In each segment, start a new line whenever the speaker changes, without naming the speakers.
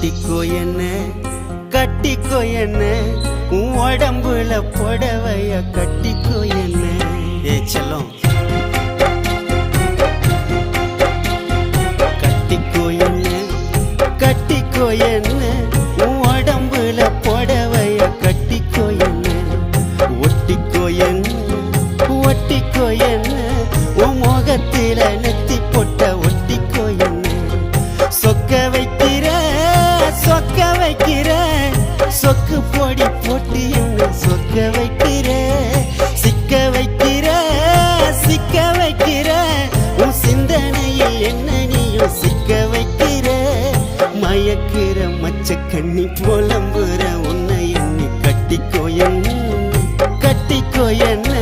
ஒட்டிக்கோ என்ன கட்டிக்கோ என்ன உன் உடம்புல புடவைய கட்டிக்கோ என்ன. ஏ செல்லம் கட்டிக்கோ என்ன கட்டிக்கோ என்ன உன் உடம்புல புடவைய கட்டிக்கோ என்ன. ஒட்டிக்கோ என்ன ஒட்டிக்கோ என்ன உன் முகத்தில நெத்தி பொட்ட ஒட்டிக்கோ என்ன. சொக்க வைக்கிற சொக்கு பொடி போட்டு என்ன சொக்க வைக்கிற. சிக்க வைக்கிற உன் சிந்தனையில் என்ன நீயும் சிக்க வைக்கிற. மயக்கிற மச்ச கண்ணி புலம்புற உன்னை எண்ணி கட்டிக்கோ என்ன கட்டிக்கோ என்ன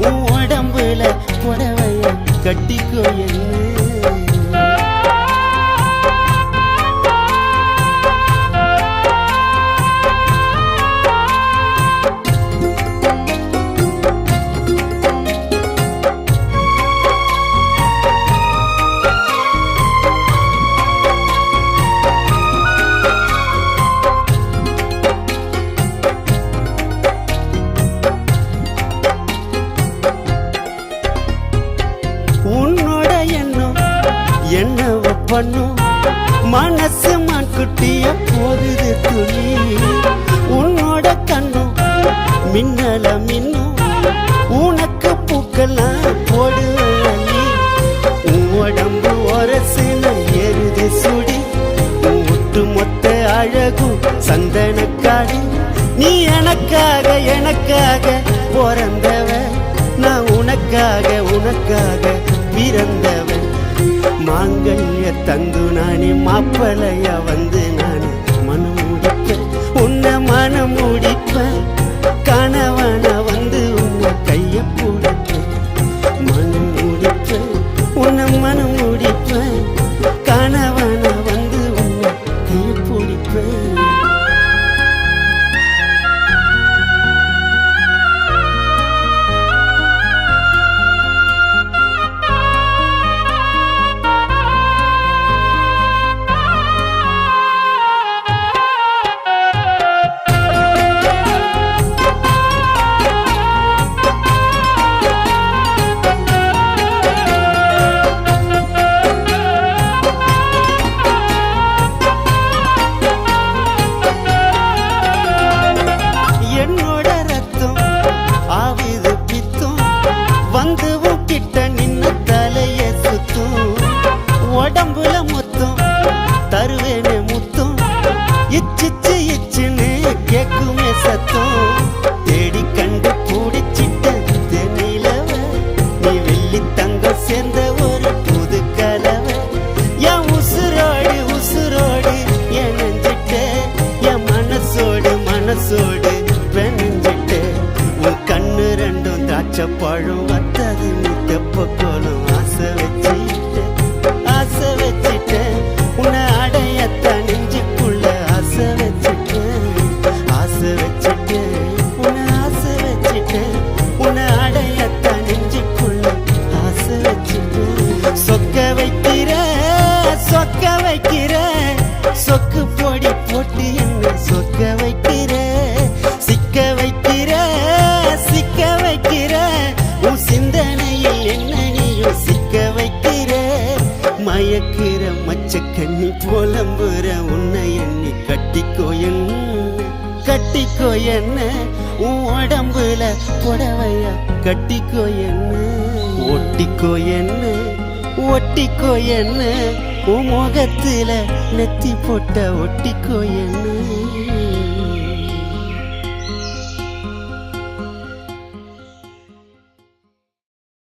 உன் உடம்புல புடவைய கட்டிக்கோ என்ன. உன்னோட எண்ணம் என்னவ பண்ணும் மனசு மான்குட்டிய போகுது துணி. உன்னோட கண்ணும் மின்னல மின்னும் உனக்கு பூக்கெல்லாம் போடுவலி. உன் உடம்பு ஒரசுன எருது சுடி ஒட்டு மொத்த அழகும் சந்தனக்காடு. நீ எனக்காக பிறந்தவ நான் உனக்காக பிறந்தவன். மாங்கல்ய தந்து நானே மாப்பிளையா வந்து நானே மனம் முடிப்பேன் உன்னை மனம் முடிப்பேன். கணவன வந்து உன்னை கைய பிடிப்பேன் மனம் முடிப்பேன் உன்னை மனம் முடிப்பேன். கணவன வந்து உன்னை கைய பிடிப்பேன். என்னோட ரத்தம் ஆவிது பித்தும் வந்து கிட்ட நின்ன தலைய சுத்தும். உடம்புல மொத்தம் தருவேனே முத்தும் இச்சுன்னு கேக்குமே சத்தம். தேடி கண்டு பூடிச்சிட்ட தென்னிலவ நீ வெள்ளி தங்கம் சேர்ந்த ஒரு புது கலவை. என் உசுரோடு என் நெஞ்சிட்ட என் மனசோடு பெண்ணிட்டு. உன் கண்ணு ரெண்டும் திராட்சை பழம் வத்தது நீ தெப்ப கோலம் ஆசை வச்சிட்டேன் உன்னை அடையத்த நெஞ்சுக்குள்ள ஆசை வச்சிட்டேன் உன்னை அடையத்த நெஞ்சுக்குள்ள ஆசை வச்சிட்டேன். சொக்க வைக்கிற சொக்கு பொடி போட்டு என்ன சொக்க வைக்கிற. சிக்க வைக்கிற உன் சிந்தனையில் என்ன நீயும் சிக்க வைக்கிற. மயக்கிற மச்ச கண்ணி புலம்புற உன்னை எண்ணி கட்டிக்கோ என்ன உன் உடம்புல புடவைய கட்டிக்கோ என்ன. ஒட்டிக்கோ என்ன உன் முகத்துல நெத்தி போட்ட ஒட்டிக்கோ என்ன.